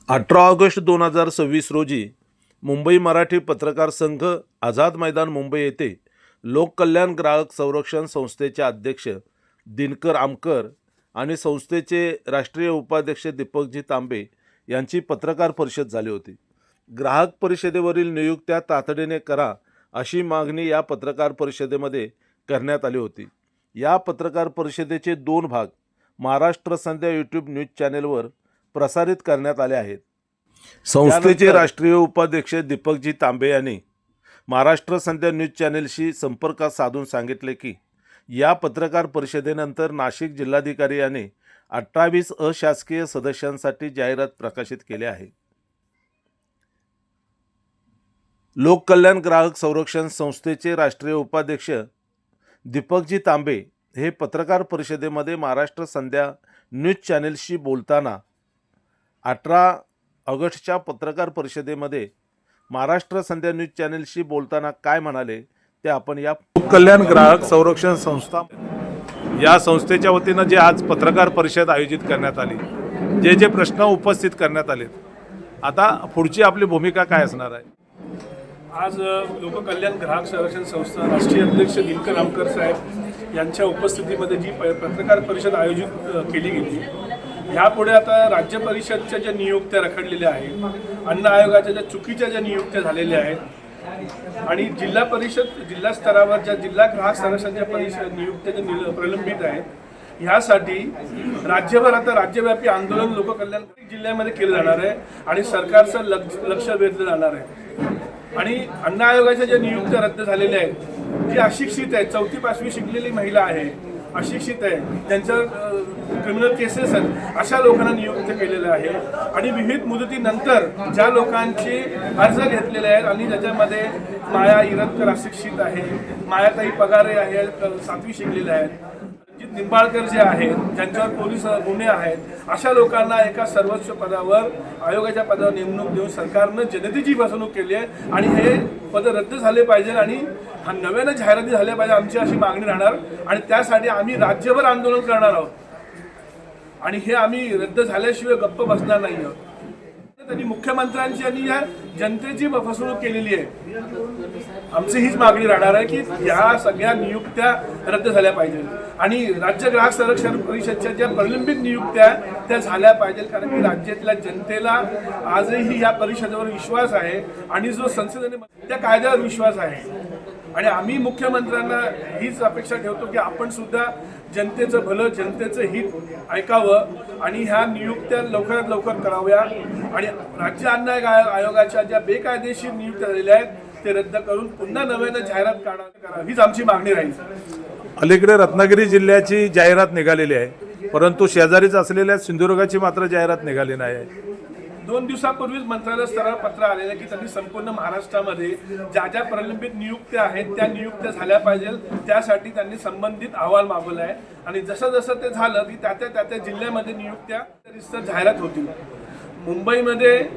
18 August 2026 रोजी मुंबई मराठी पत्रकार संघ आझाद मैदान मुंबई येथे लोककल्याण ग्राहक संरक्षण संस्थेचे अध्यक्ष दिनकर आमकर आणि संस्थेचे राष्ट्रीय उपाध्यक्ष दीपकजी तांबे यांची पत्रकार परिषद झाली होती। ग्राहक परिषदेवरील नियुक्त्या तातडीने करा अशी मागणी या पत्रकार परिषदेमध्ये करण्यात आली होती। या पत्रकार परिषदेचे 2 भाग महाराष्ट्र संध्या यूट्यूब न्यूज चॅनेलवर प्रसारित करण्यात आले आहेत। संस्थेचे राष्ट्रीय उपाध्यक्ष दीपकजी तांबे यांनी महाराष्ट्र संध्या न्यूज चॅनेलशी संपर्क साधून सांगितले की या पत्रकार परिषदेनंतर नाशिक जिल्हाधिकारी यांनी 28 अशासकीय सदस्यांसाठी जाहिरात प्रकाशित केली आहे। लोककल्याण ग्राहक संरक्षण संस्थेचे राष्ट्रीय उपाध्यक्ष दीपकजी तांबे हे पत्रकार परिषदेमध्ये महाराष्ट्र संध्या न्यूज चॅनेलशी बोलताना 18 ऑगस्टच्या पत्रकार परिषदेमध्ये महाराष्ट्र संध्या न्यूज चॅनेलशी बोलताना काय म्हणाले ते आपण या लोककल्याण ग्राहक संरक्षण संस्था या संस्थेच्या वतीनं जे आज पत्रकार परिषद आयोजित करण्यात आली, जे प्रश्न उपस्थित करण्यात आले, आता पुढची आपली भूमिका काय असणार आहे? आज लोककल्याण ग्राहक संरक्षण संस्था राष्ट्रीय अध्यक्ष दिनकर आमकर साहेब यांच्या उपस्थितीमध्ये जी पत्रकार परिषद आयोजित केली गेली, यापुढे आता राज्य परिषदच्या ज्या नियुक्त्या रखडलेल्या आहेत, अन्न आयोगाच्या ज्या चुकीच्या ज्या नियुक्त्या झालेल्या आहेत आणि जिल्हा परिषद जिल्हा स्तरावर ज्या जिल्हा ग्राहक संरक्षणाच्या परिषद नियुक्त्या ज्या प्रलंबित आहेत, ह्यासाठी राज्यभर आता राज्यव्यापी आंदोलन लोककल्याण जिल्ह्यामध्ये केलं जाणार आहे आणि सरकारचं लक्ष वेधलं जाणार आहे। आणि अन्न आयोगाच्या ज्या नियुक्त्या रद्द झालेल्या आहेत, जी अशिक्षित आहेत, 4वी-5वी शिकलेली महिला आहे, अशिक्षित आहे, त्यांच्या क्रिमिनल केसेस आहेत, अशा लोकांना नियुक्त केलेलं आहे। आणि विविध मुदतीनंतर ज्या लोकांचे अर्ज घेतलेले आहेत आणि ज्याच्यामध्ये माया इरतकर अशिक्षित आहे, मायाताई पगारे आहे, 7वी शिकलेले आहेत, रणजित निंबाळकर जे आहेत, ज्यांच्यावर पोलीस गुन्हे आहेत, अशा लोकांना एका सर्वोच्च पदावर आयोगाच्या पदावर नेमणूक देऊन सरकारनं जनतेची फसवणूक केली आहे आणि हे पद रद्द झाले पाहिजे आणि नव्यानं जाहिराती झाल्या पाहिजे, आमची अशी मागणी राहणार आणि त्यासाठी आम्ही राज्यभर आंदोलन करणार आहोत आणि हे आम्ही रद्द झाल्याशिवाय गप्प बसणार नाही आहोत। त्यांनी मुख्यमंत्र्यांची आणि या जनतेची फसवणूक केलेली आहे, आमची हीच मागणी राहणार आहे की या सगळ्या नियुक्त्या रद्द झाल्या पाहिजेत आणि राज्य ग्राहक संरक्षण परिषदच्या ज्या प्रलंबित नियुक्त्या त्या झाल्या पाहिजेत, कारण की राज्यातल्या जनतेला आजही या परिषदेवर विश्वास आहे आणि जो संसदेने त्या कायद्यावर विश्वास आहे आणि आम्ही मुख्यमंत्र्यांना हीच अपेक्षा ठेवतो की आपण सुद्धा जनतेचं भलं, जनतेचं हित ऐकावं आणि ह्या नियुक्त्या लवकरात लवकर कराव्या आणि राज्य अन्न आयोगाच्या ज्या बेकायदेशीर नियुक्त्या झालेल्या आहेत ते रद्द करून पुन्हा नव्यानं जाहिरात करावी, हीच आमची मागणी राहील। अलीकडे रत्नागिरी जिल्ह्याची जाहिरात निघालेली आहे, परंतु शेजारीच असलेल्या सिंधुदुर्गाची मात्र जाहिरात निघाली नाही आहे। 2 दिवसापूर्वीच मंत्रालय स्तरावर पत्र आलेलं की त्यांनी संपूर्ण महाराष्ट्रामध्ये ज्या ज्या प्रलंबित नियुक्त्या आहेत त्या नियुक्त्या झाल्या पाहिजे, त्यासाठी त्यांनी संबंधित अहवाल मागवला आहे आणि जसं जसं ते झालं की त्या त्या जिल्ह्यामध्ये नियुक्त्या जाहिरात होतील। मुंबईमध्ये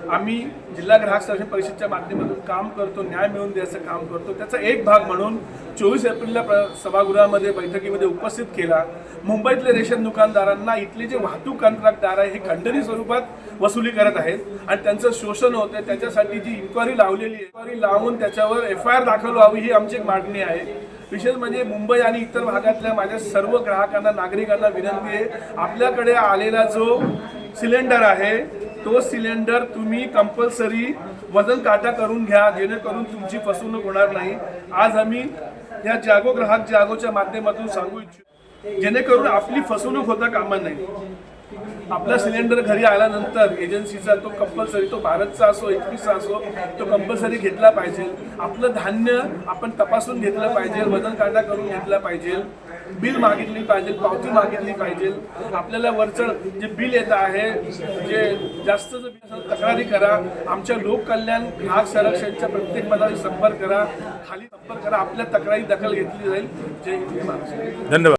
आम्ही जिल्हा ग्राहक संरक्षण परिषदेच्या माध्यमातून काम करतो, न्याय मिळवून द्यायचं काम करतो, त्याचा एक भाग म्हणून 24 एप्रिलला सभागृहामध्ये बैठकीमध्ये उपस्थित केला। मुंबईतले रेशन दुकानदारांना इथले जे वाहतूक कंत्राटदार आहे हे खंडणी स्वरूपात वसुली करत आहेत आणि त्यांचं शोषण होतं, त्याच्यासाठी जी इन्क्वायरी लावलेली आहे, इन्क्वायरी लावून त्याच्यावर FIR दाखल व्हावी ही आमची एक मागणी आहे। विशेष म्हणजे मुंबई आणि इतर भागातल्या माझ्या सर्व ग्राहकांना, नागरिकांना विनंती आहे, आपल्याकडे आलेला जो सिलेंडर आहे तो सिलेंडर तुम्ही कंपल्सरी वजन काटा करून घ्या, जेणेकरून तुमची फसवणूक होणार नाही। आज आम्ही या जागो ग्राहक जागोच्या माध्यमातून सांगू इच्छितो, जेणेकरून आपली फसवणूक होता कामा नये। आपला सिलेंडर घरी आल्यानंतर एजन्सीचा तो कंपल्सरी, तो भारतचा असो, 21चा असो, तो कंपल्सरी घेतला पाहिजे। आपलं धान्य आपण तपासून घेतलं पाहिजे, वजन काटा करून घेतला पाहिजे, बिल मागितली पाहिजे, पावती मागितली पाहिजे। आपल्याला वरचं जे बिल येत आहे, जे जास्त तक्रारी करा, आमच्या लोककल्याण ग्राहक संरक्षणच्या प्रत्येक पदावर संपर्क करा, खाली संपर्क करा, आपल्या तक्रारी दखल घेतली जाईल। जय हिंद, महाराष्ट्र। धन्यवाद।